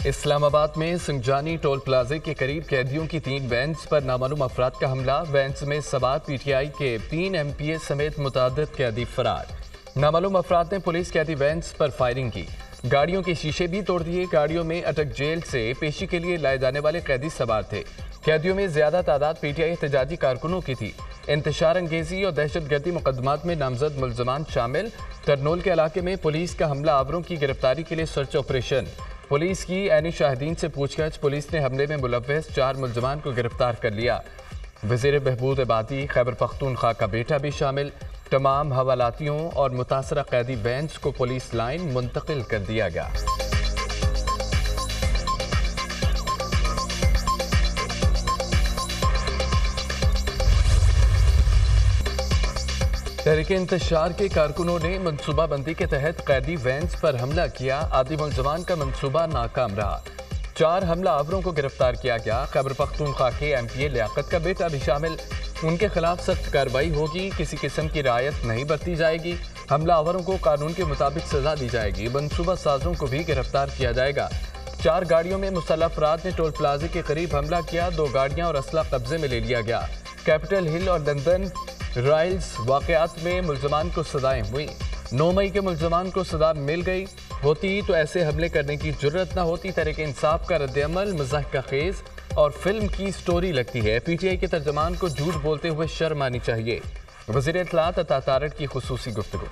इस्लामाबाद में सिंजानी टोल प्लाजे के करीब कैदियों की 3 वैन्स पर नामालूम अफराद का हमला। वैन्स में सवार पीटीआई के 3 एमपीए समेत मुतअद्दिद कैदी फरार। नामालूम अफराद ने पुलिस कैदी वैन्स पर फायरिंग की, गाड़ियों के शीशे भी तोड़ दिए। गाड़ियों में अटक जेल से पेशी के लिए लाए जाने वाले कैदी सवार थे। कैदियों में ज्यादा तादाद पीटीआई एहतजाजी कारकुनों की थी। इंतशार अंगेजी और दहशतगर्दी मुकदमात में नामजद मुल्जमान शामिल। तरनोल के इलाके में पुलिस का हमला आवरों की गिरफ्तारी के लिए सर्च ऑपरेशन। पुलिस की ऐनी शाहिदीन से पूछताछ। पुलिस ने हमले में मुलव्वस 4 मुल्जमान को गिरफ्तार कर लिया। वज़ीर बहबूद इबादी खैबर पख्तूनख्वा का बेटा भी शामिल। तमाम हवालातियों और मुतासरा कैदी वैन्स को पुलिस लाइन मुंतकिल कर दिया गया। तहरीक इंतशार के कारकुनों ने मनसूबाबंदी के तहत कैदी वैन्स पर हमला किया। आदि मुल्जमान का मनसूबा नाकाम रहा। 4 हमला आवरों को गिरफ्तार किया गया। खैबर पख्तूनख्वा के एमपीए लियाकत का बेटा भी शामिल। उनके खिलाफ सख्त कार्रवाई होगी। किसी किस्म की रियायत नहीं बरती जाएगी। हमला आवरों को कानून के मुताबिक सजा दी जाएगी। मनसूबा साजों को भी गिरफ्तार किया जाएगा। 4 गाड़ियों में मुसल्लह अफराद ने टोल प्लाजे के करीब हमला किया। 2 गाड़ियां और असला कब्जे में ले लिया गया। कैपिटल हिल और लंदन राइल्स वाकयात में मुल्जमान को सजाएं हुई। 9 मई के मुल्जमान को सजा मिल गई होती तो ऐसे हमले करने की जुर्रत न होती। तहरीक इंसाफ का रद्द-ए-अमल मज़ाक का खेज और फिल्म की स्टोरी लगती है। पीटीआई के तर्जमान को झूठ बोलते हुए शर्म आनी चाहिए। वज़ीर इत्तलात अता तारड़ की खुसूसी गुफ्तगू।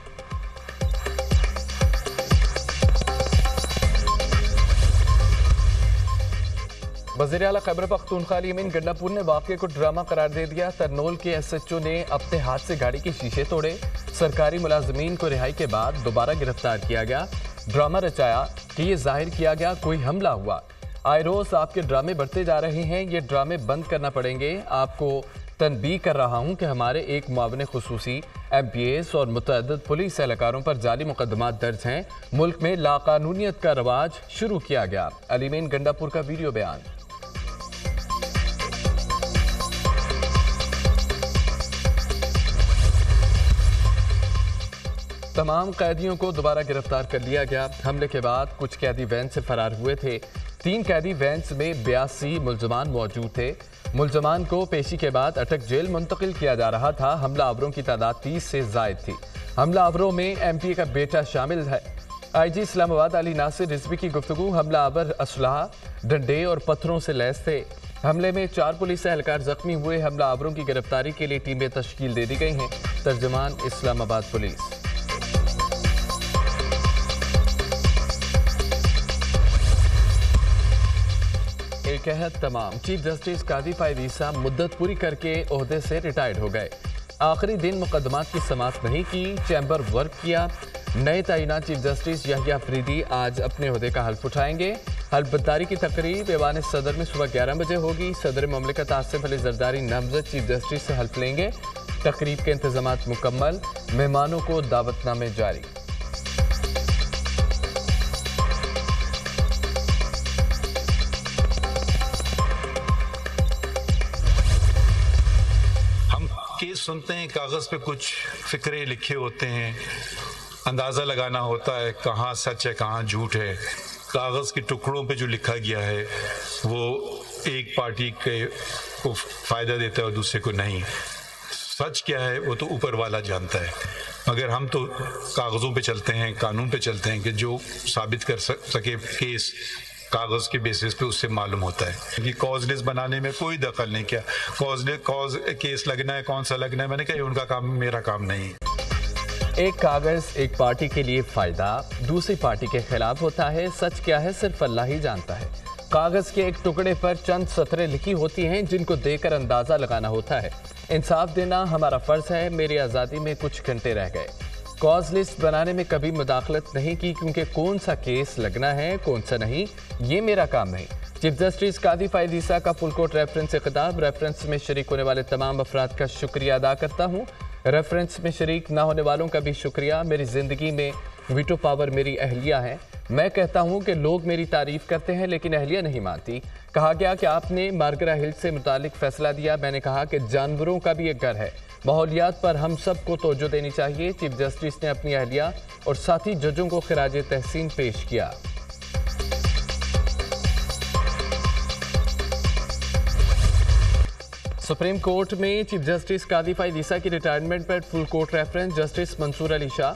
वज़ीर आला खैबर पख्तूनख्वा अली गंडापुर ने वाक़े को ड्रामा करार दे दिया। तरनोल के एसएचओ ने अपने हाथ से गाड़ी के शीशे तोड़े। सरकारी मुलाजमीन को रिहाई के बाद दोबारा गिरफ्तार किया गया। ड्रामा रचाया कि ये जाहिर किया गया कोई हमला हुआ। आए रोज आपके ड्रामे बढ़ते जा रहे हैं, ये ड्रामे बंद करना पड़ेंगे। आपको तनबीह कर रहा हूँ कि हमारे एक मुआविन खुसूसी एमपीएस और मुतअद्दिद पुलिस एहलकारों पर जाली मुकदमात दर्ज हैं। मुल्क में लाकानूनियत का रवाज शुरू किया गया। अलीमीन गंडापुर का वीडियो बयान। तमाम कैदियों को दोबारा गिरफ्तार कर लिया गया। हमले के बाद कुछ कैदी वैन से फरार हुए थे। 3 कैदी वैन्स में 82 मुल्जमान मौजूद थे। मुल्जमान को पेशी के बाद अटक जेल मुंतकिल किया जा रहा था। हमला आवरों की तादाद 30 से जायद थी। हमला आवरों में एमपीए का बेटा शामिल है। आईजी इस्लामाबाद अली नासिर रिजवी की गुफ्तगू। हमला आवर असलहा, डंडे और पत्थरों से लैस थे। हमले में 4 पुलिस एहलकार जख्मी हुए। हमला आवरों की गिरफ्तारी के लिए टीमें तश्कील दे दी गई हैं। तर्जमान इस्लामाबाद पुलिस। एक अहद तमाम। चीफ जस्टिस कादी फायद ईसा मुद्दत पूरी करके ओहदे से रिटायर्ड हो गए। आखिरी दिन मुकदमात की समाअत नहीं की, चैम्बर वर्क किया। नए तैनात चीफ जस्टिस याहिया अफरीदी आज अपने ओहदे का हल्फ उठाएंगे। हल्फबर्दारी की तकरीब ऐवान सदर में सुबह 11 बजे होगी। सदर ममलिकत आसिफ अली जरदारी नामजद चीफ जस्टिस से हल्फ लेंगे। तकरीब के इंतजामात मुकम्मल, मेहमानों को दावतनामे जारी। केस सुनते हैं, कागज़ पे कुछ फिक्रे लिखे होते हैं, अंदाज़ा लगाना होता है कहाँ सच है कहाँ झूठ है। कागज़ के टुकड़ों पे जो लिखा गया है वो एक पार्टी के को फ़ायदा देता है और दूसरे को नहीं। सच क्या है वो तो ऊपर वाला जानता है, मगर हम तो कागज़ों पे चलते हैं, कानून पे चलते हैं कि जो साबित कर सके केस कागज़ के बेसिस पे उससे मालूम होता है कि कॉज लिस्ट बनाने में कोई दखल नहीं किया। कॉज केस लगना है, कौन सा लगना है, मैंने कहा उनका काम, मेरा काम नहीं। एक कागज एक पार्टी के लिए फायदा दूसरी पार्टी के खिलाफ होता है। सच क्या है सिर्फ अल्लाह ही जानता है। कागज के एक टुकड़े पर चंद सतरें लिखी होती हैं जिनको देकर अंदाजा लगाना होता है। इंसाफ देना हमारा फर्ज है। मेरी आज़ादी में कुछ घंटे रह गए। कॉज लिस्ट बनाने में कभी मुदाखलत नहीं की, क्योंकि कौन सा केस लगना है कौन सा नहीं ये मेरा काम नहीं। चीफ जस्टिस कादी फायद ईसा का फुल कोर्ट रेफरेंस से खिताब। रेफरेंस में शरीक होने वाले तमाम अफराद का शुक्रिया अदा करता हूँ। रेफरेंस में शरीक ना होने वालों का भी शुक्रिया। मेरी ज़िंदगी में वीटो पावर मेरी अहलिया है। मैं कहता हूँ कि लोग मेरी तारीफ करते हैं लेकिन अहलिया नहीं मानती। कहा गया कि आपने मार्गरा हिल से मुतालिक फैसला दिया। मैंने कहा कि जानवरों का भी एक घर है। माहौलियात पर हम सबको तवज्जो देनी चाहिए। चीफ जस्टिस ने अपनी अहलिया और साथी जजों को खिराज तहसीन पेश किया। सुप्रीम कोर्ट में चीफ जस्टिस कादी फाइज ईसा की रिटायरमेंट पर full court reference. Justice Mansoor Ali Shah,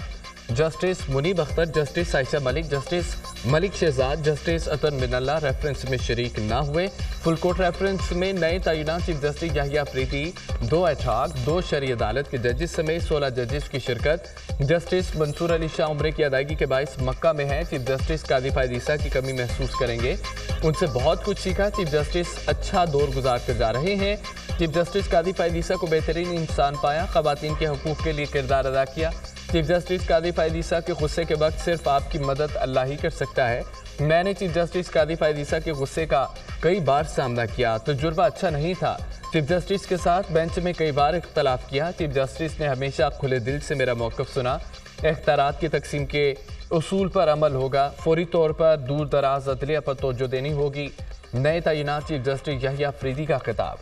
justice Munib Akhtar, justice Ayesha Malik, justice Malik Shahzad, justice Athar Minallah reference में शरीक ना हुए। फुल कोर्ट रेफरेंस में नए तयनात chief justice Yahya Afridi, 2 ad hoc, 2 शरई अदालत के जजेस समेत 16 जजेस की शिरकत। जस्टिस मंसूर अली शाह उम्रे की अदायगी के बायस मक्का में हैं। चीफ जस्टिस कादी फाइज ईसा की कमी महसूस करेंगे, उनसे बहुत कुछ सीखा। चीफ जस्टिस अच्छा दौर गुजार कर जा रहे हैं। चीफ जस्टिस कादी फाइज ईसा को बेहतरीन इंसान पाया, खवातीन के हकूक़ के लिए किरदार अदा किया। चीफ जस्टिस कादी फाइज ईसा के गुस्से के वक्त सिर्फ आपकी मदद अल्लाह ही कर सकता है। मैंने चीफ जस्टिस कादी फाइज ईसा के गुस्से का कई बार सामना किया, तजुर्बा अच्छा नहीं था। चीफ जस्टिस के साथ बेंच में कई बार इख्तलाफ किया। चीफ जस्टिस ने हमेशा खुले दिल से मेरा मौक़िफ़ सुना। इख्तियारात की तकसीम के उसूल पर अमल होगा, फौरी तौर पर दूर दराज अदलिया पर तवज्जो देनी होगी। नए तैनात चीफ जस्टिस याहिया अफरीदी का खिताब।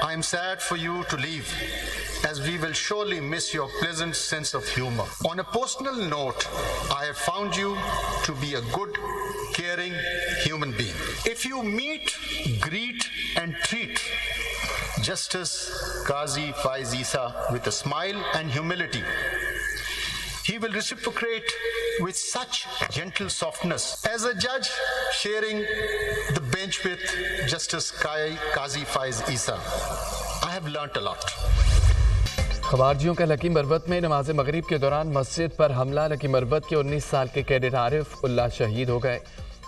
I'm sad for you to leave, as we will surely miss your pleasant sense of humor. On a personal note, I have found you to be a good, caring human being. If you meet, greet and treat Justice Qazi Faiz Issa with a smile and humility, he will reciprocate with such gentle softness. As a judge sharing the bench with Justice Qazi Faiz Issa, I have learnt a lot. खवारजियों का lucky Marwat में नमाज मगरिब के दौरान मस्जिद पर हमला। Lucky Marwat के 19 साल के कैडेट आरिफ उल्लाह शहीद हो गए।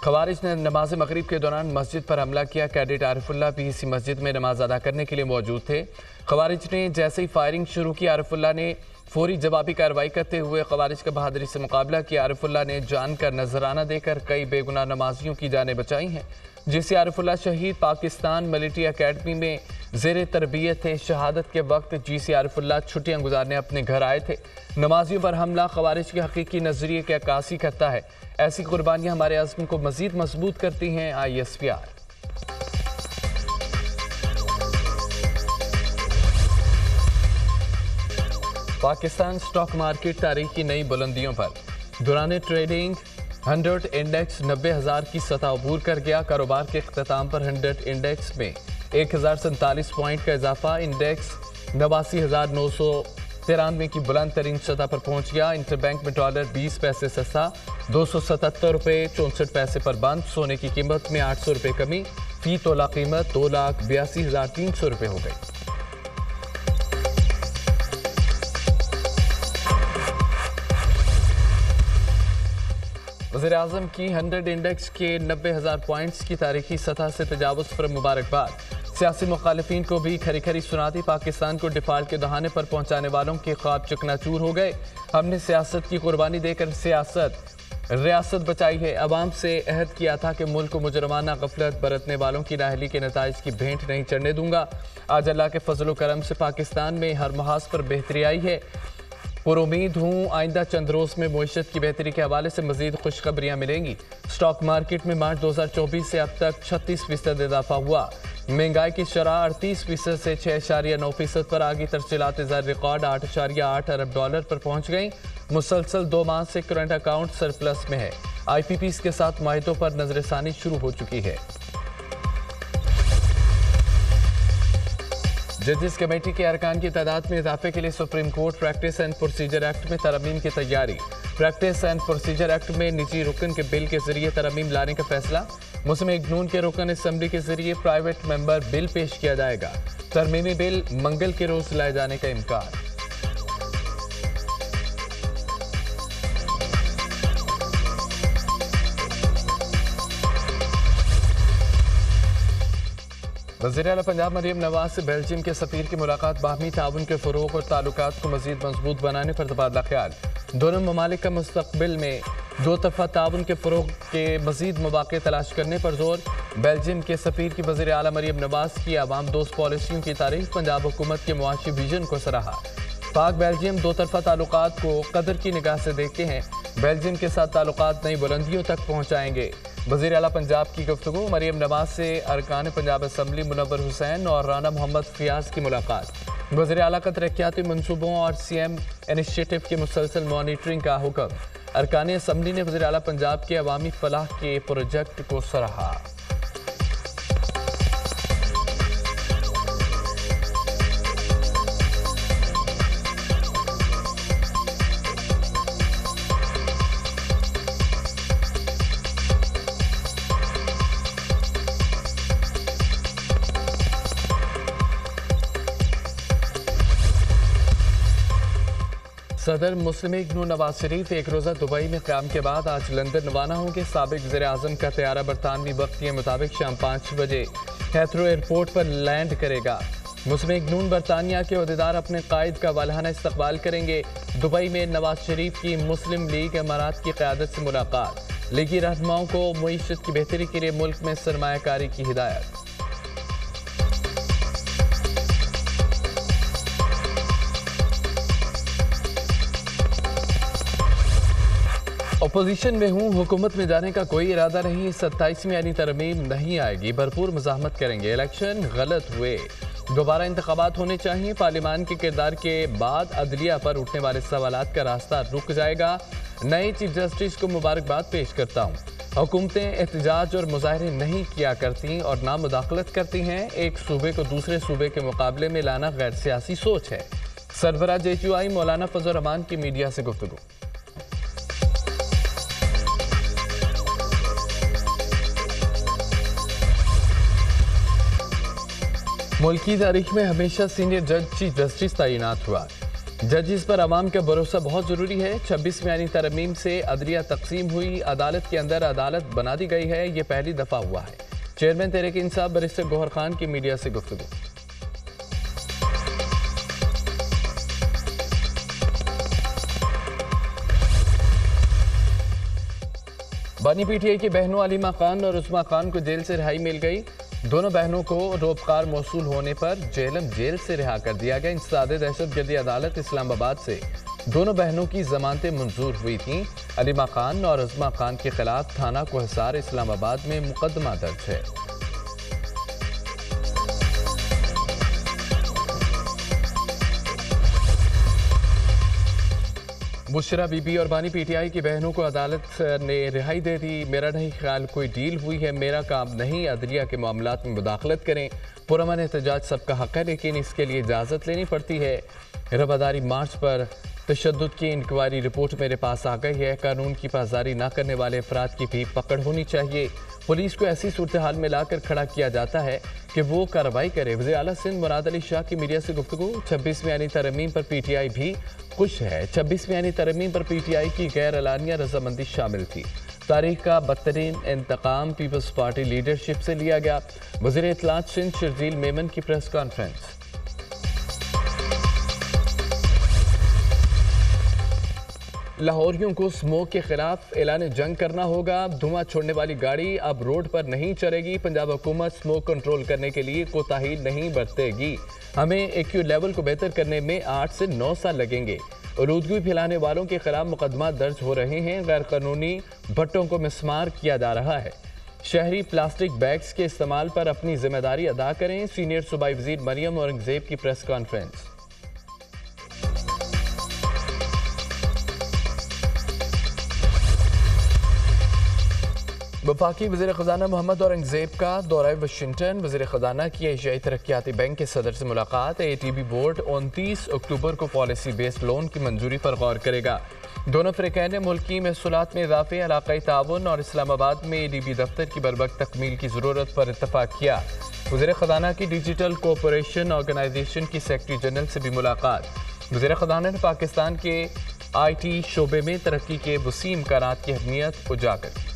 खवारिज ने नमाज मगरिब के दौरान मस्जिद पर हमला किया। कैडेट आरिफुल्लाह भी इसी मस्जिद में नमाज अदा करने के लिए मौजूद थे। खवारिज ने जैसे ही फायरिंग शुरू की, आरिफुल्लाह ने फौरी जवाबी कार्रवाई करते हुए खवारिज का बहादुरी से मुकाबला किया। आरिफुल्लाह ने जान का नजराना देकर कई बेगुनाह नमाजियों की जानें बचाई हैं। जिससे आरिफुल्लाह शहीद पाकिस्तान मिलिट्री अकेडमी में ज़ेर तरबियत थे। शहादत के वक्त GC आरिफुल्लाह छुट्टियां गुजारने अपने घर आए थे। नमाजियों पर हमला खवारिज के हकीकी नजरिए की अक्कासी करता है। ऐसी कुर्बानियां हमारे अज़्म को मजीद मजबूत करती हैं। ISPR। पाकिस्तान स्टॉक मार्केट तारीख की नई बुलंदियों पर। दौरान ट्रेडिंग 100 इंडेक्स 90,000 की सतह अबूर कर गया। कारोबार के इख्तिताम पर 100 इंडेक्स में 1047 पॉइंट का इजाफा। इंडेक्स 89,993 की बुलंद तरीन सतह पर पहुंच गया। इंटरबैंक में डॉलर 20 पैसे सस्ता, 277 रुपये 64 पैसे पर बंद। सोने की कीमत में 800 रुपये कमी। फी तोला कीमत 2,82,300 रुपये हो गई। वज़ीर आज़म की 100 इंडेक्स के 90,000 पॉइंट्स की तारीखी सतह से तजावुज़ पर मुबारकबाद। सियासी मुखालिफिन को भी खरी खरी सुनाती। पाकिस्तान को डिफ़ाल्ट के दहाने पर पहुंचाने वालों के ख्वाब चकनाचूर हो गए। हमने सियासत की कुर्बानी देकर रियासत बचाई है। अवाम से अहद किया था कि मुल्क को मुजरमाना गफलत बरतने वालों की नाहली के नताइज की भेंट नहीं चढ़ने दूंगा। आज अल्लाह के फजल करम से पाकिस्तान में हर महाज पर बेहतरी आई है। पुरुमीद हूँ आइंदा चंद रोज़ में मईशत की बेहतरी के हवाले से मजीद खुशखबरियाँ मिलेंगी। स्टॉक मार्केट में मार्च 2024 से अब तक 36% इजाफा हुआ। महंगाई की शरह 38% से 6.9% पर आगे। तरसीलात ज़र रिकॉर्ड 8.8 अरब डॉलर पर पहुँच गई। मुसलसल 2 माह से करंट अकाउंट सरप्लस में है। IPPs के साथ माहितों पर नजरसानी शुरू हो चुकी है। जजेस कमेटी के अरकान की तादाद में इजाफे के लिए supreme court practice and procedure act में तरमीम की तैयारी। प्रैक्टिस एंड प्रोसीजर एक्ट में निजी रुकन के बिल के जरिए तरमीम लाने का फैसला। मुस्लिम लीग नून के रुकन असम्बली के जरिए प्राइवेट मेंबर बिल पेश किया जाएगा। तरमीमी बिल मंगल के रोज लाए जाने का इम्कान। वज़ीर आला पंजाब मरियम नवाज से बेल्जियम के सफ़ीर की मुलाकात। बाहमी ताउन के फ़रोग़ और ताल्लुकात को मज़ीद मजबूत बनाने पर तबादला ख्याल। दोनों ममालिक का मुस्तक़बिल में दो तरफ़ा ताउन के फ़रोग़ के मज़ीद मौक़े तलाश करने पर जोर। बेल्जियम के सफ़ीर की वज़ीर आला मरियम नवाज की आवाम दोस्त पॉलिसियों की तारीफ़। पंजाब हुकूमत के मुआशी विजन को सराहा। पाक बेल्जियम दो तरफ़ा ताल्लुकात को कदर की निगाह से देखते हैं। बेल्जियम के साथ ताल्लुकात नई बुलंदियों तक पहुँचाएंगे। वज़ीर आला पंजाब की गुफ्तगू। मरियम नवाज से अरकान पंजाब असम्बली मुनव्वर हुसैन और राना मोहम्मद फ़ियाज़ की मुलाकात। वज़ीर आला का तरक्याती मनसूबों और CM इनिशिएटिव की मुसलसल मॉनिटरिंग का हुक्म। अरकान असम्बली ने वज़ीर आला पंजाब के अवामी फलाह के प्रोजेक्ट को सराहा। सदर मुस्लिम लीग नून नवाज शरीफ एक रोज़ा दुबई में क़याम के बाद आज लंदन रवाना होंगे। साबिक़ वज़ीर आज़म का तैयारा बरतानवी वक्त के मुताबिक शाम 5 बजे हेथरो एयरपोर्ट पर लैंड करेगा। मुस्लिम लीग नून बरतानिया के अहदेदार अपने कायद का वालहाना इस्तकबाल करेंगे। दुबई में नवाज शरीफ की मुस्लिम लीग इमारात की क़यादत से मुलाकात। लीगी रहनुमाओं को मईशत की बेहतरी के लिए मुल्क में सरमायाकारी की हिदायत। अपोजिशन में हूँ, हुकूमत में जाने का कोई इरादा नहीं। 27वीं आईनी तरमीम नहीं आएगी, भरपूर मज़ाहमत करेंगे। इलेक्शन गलत हुए, दोबारा इंतखाबात होने चाहिए। पार्लियामान के किरदार के बाद अदलिया पर उठने वाले सवालात का रास्ता रुक जाएगा। नए चीफ जस्टिस को मुबारकबाद पेश करता हूँ। हुकूमतें एहतजाज और मुजाहरे नहीं किया करती और ना मुदाखलत करती हैं। एक सूबे को दूसरे सूबे के मुकाबले में लाना गैर सियासी सोच है। सरबराह JQI मौलाना फजल रहमान की मीडिया से गुफ्तगू। मुल्क की तारीख में हमेशा सीनियर जज चीफ जस्टिस तैनात हुआ। जजिस पर अवाम का भरोसा बहुत ज़रूरी है। 26वीं आईनी तरमीम से अदलिया तकसीम हुई, अदालत के अंदर अदालत बना दी गई है। ये पहली दफ़ा हुआ है। चेयरमैन तहरीक इंसाफ बैरिस्टर गौहर खान की मीडिया से गुफ्तगू। बानी PTI की बहनों अलीमा खान और उस्मा खान को जेल से रिहाई मिल गई। दोनों बहनों को रोबकार मौसूल होने पर जेल से रिहा कर दिया गया। इंसदाद दहशतगर्दी अदालत इस्लामाबाद से दोनों बहनों की जमानतें मंजूर हुई थीं। अलीमा खान और उस्मा खान के खिलाफ थाना कोहसार इस्लामाबाद में मुकदमा दर्ज है। बुशरा बीबी और बानी PTI की बहनों को अदालत ने रिहाई दे दी। मेरा नहीं ख्याल कोई डील हुई है, मेरा काम नहीं अदलिया के मामलात में मुदाखलत करें। पुरअमन एहतजाज सबका हक है, लेकिन इसके लिए इजाज़त लेनी पड़ती है। रबादारी मार्च पर तशद्दुद की इंक्वायरी रिपोर्ट मेरे पास आ गई है। कानून की पासदारी न करने वाले अफराद की भी पकड़ होनी चाहिए। पुलिस को ऐसी सूरत हाल में लाकर खड़ा किया जाता है कि वो कार्रवाई करे। वज़ीर आला सिंध मुराद अली शाह की मीडिया से गुफ्तगू। 26वीं आईनी तरमीम पर PTI भी खुश है। 26वीं आईनी तरमीम पर PTI की गैर एलानिया रजामंदी शामिल थी। तारीख का बदतरीन इंतकाम पीपल्स पार्टी लीडरशिप से लिया गया। वज़ीर इत्तलात सिंध शर्जील मेमन की प्रेस कॉन्फ्रेंस। लाहौरियों को स्मोक के खिलाफ ऐलान जंग करना होगा। धुआं छोड़ने वाली गाड़ी अब रोड पर नहीं चलेगी। पंजाब हुकूमत स्मोक कंट्रोल करने के लिए कोताही नहीं बरतेगी। हमें AQ लेवल को बेहतर करने में 8 से 9 साल लगेंगे। आलूदगी फैलाने वालों के खिलाफ मुकदमा दर्ज हो रहे हैं। गैर कानूनी भट्टों को मिसमार किया जा रहा है। शहरी प्लास्टिक बैग्स के इस्तेमाल पर अपनी जिम्मेदारी अदा करें। सीनियर सूबाई वजीर मरियम औरंगजेब की प्रेस कॉन्फ्रेंस। वफाकी वज़ीर ख़ज़ाना मोहम्मद औरंगजेब का दौरा वाशिंगटन। वज़ीर ख़ज़ाना की एशियाई तरक्याती बैंक के सदर से मुलाकात। ATB बोर्ड 29 अक्टूबर को पॉलिसी बेस्ड लोन की मंजूरी पर गौर करेगा। दोनों फ़रीक़ैन ने मुल्की महसूलात में इज़ाफ़े, इलाक़ाई ताउन और इस्लामाबाद में ADB दफ्तर की बरवक्त तकमील की ज़रूरत पर इत्तफ़ाक़ किया। वज़ीर ख़ज़ाना की डिजिटल कोऑपरेशन ऑर्गेनाइजेशन की सेक्रेटरी जनरल से भी मुलाकात। वज़ीर ख़ज़ाना ने पाकिस्तान के IT शोबे में तरक्की के वसीम इम्कानात की अहमियत उजागर की।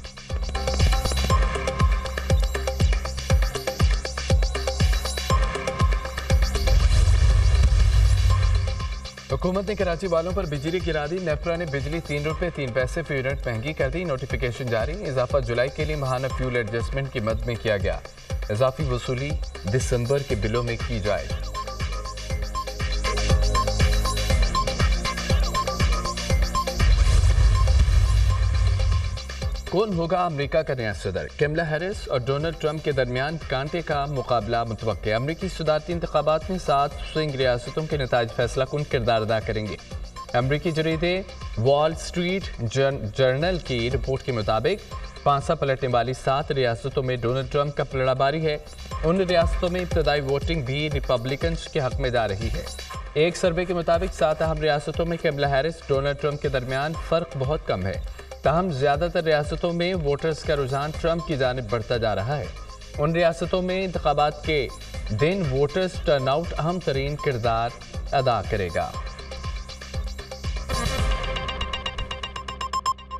हुकूमत ने कराची वालों पर बिजली गिरा दी। नेफ्रा ने बिजली 3 रुपये 3 पैसे फी यूनिट महंगी कर दी। नोटिफिकेशन जारी। इजाफा जुलाई के लिए माहाना फ्यूल एडजस्टमेंट की मद में किया गया। इजाफी वसूली दिसंबर के बिलों में की जाएगी। कौन होगा अमेरिका का नया सदर? कमला हैरिस और डोनाल्ड ट्रंप के दरमियान कांटे का मुकाबला मुतवक्के। अमेरिकी सदारती इंतखाबात में 7 स्विंग रियासतों के नताइज फैसला कुन किरदार अदा करेंगे। अमरीकी जरीदे वॉल स्ट्रीट जर्नल की रिपोर्ट के मुताबिक पांसा पलटने वाली 7 रियासतों में डोनाल्ड ट्रंप का पलड़ा भारी है। उन रियासतों में इब्तदाई वोटिंग भी रिपब्लिकन्स के हक में जा रही है। एक सर्वे के मुताबिक 7 अहम रियासतों में कमला हैरिस डोनाल्ड ट्रंप के दरमियान फर्क बहुत कम है। ताहम ज्यादातर रियासतों में वोटर्स का रुझान ट्रंप की जानिब बढ़ता जा रहा है। उन रियासतों में इंतखाबात के दिन वोटर्स टर्नआउट अहम तरीन किरदार अदा करेगा।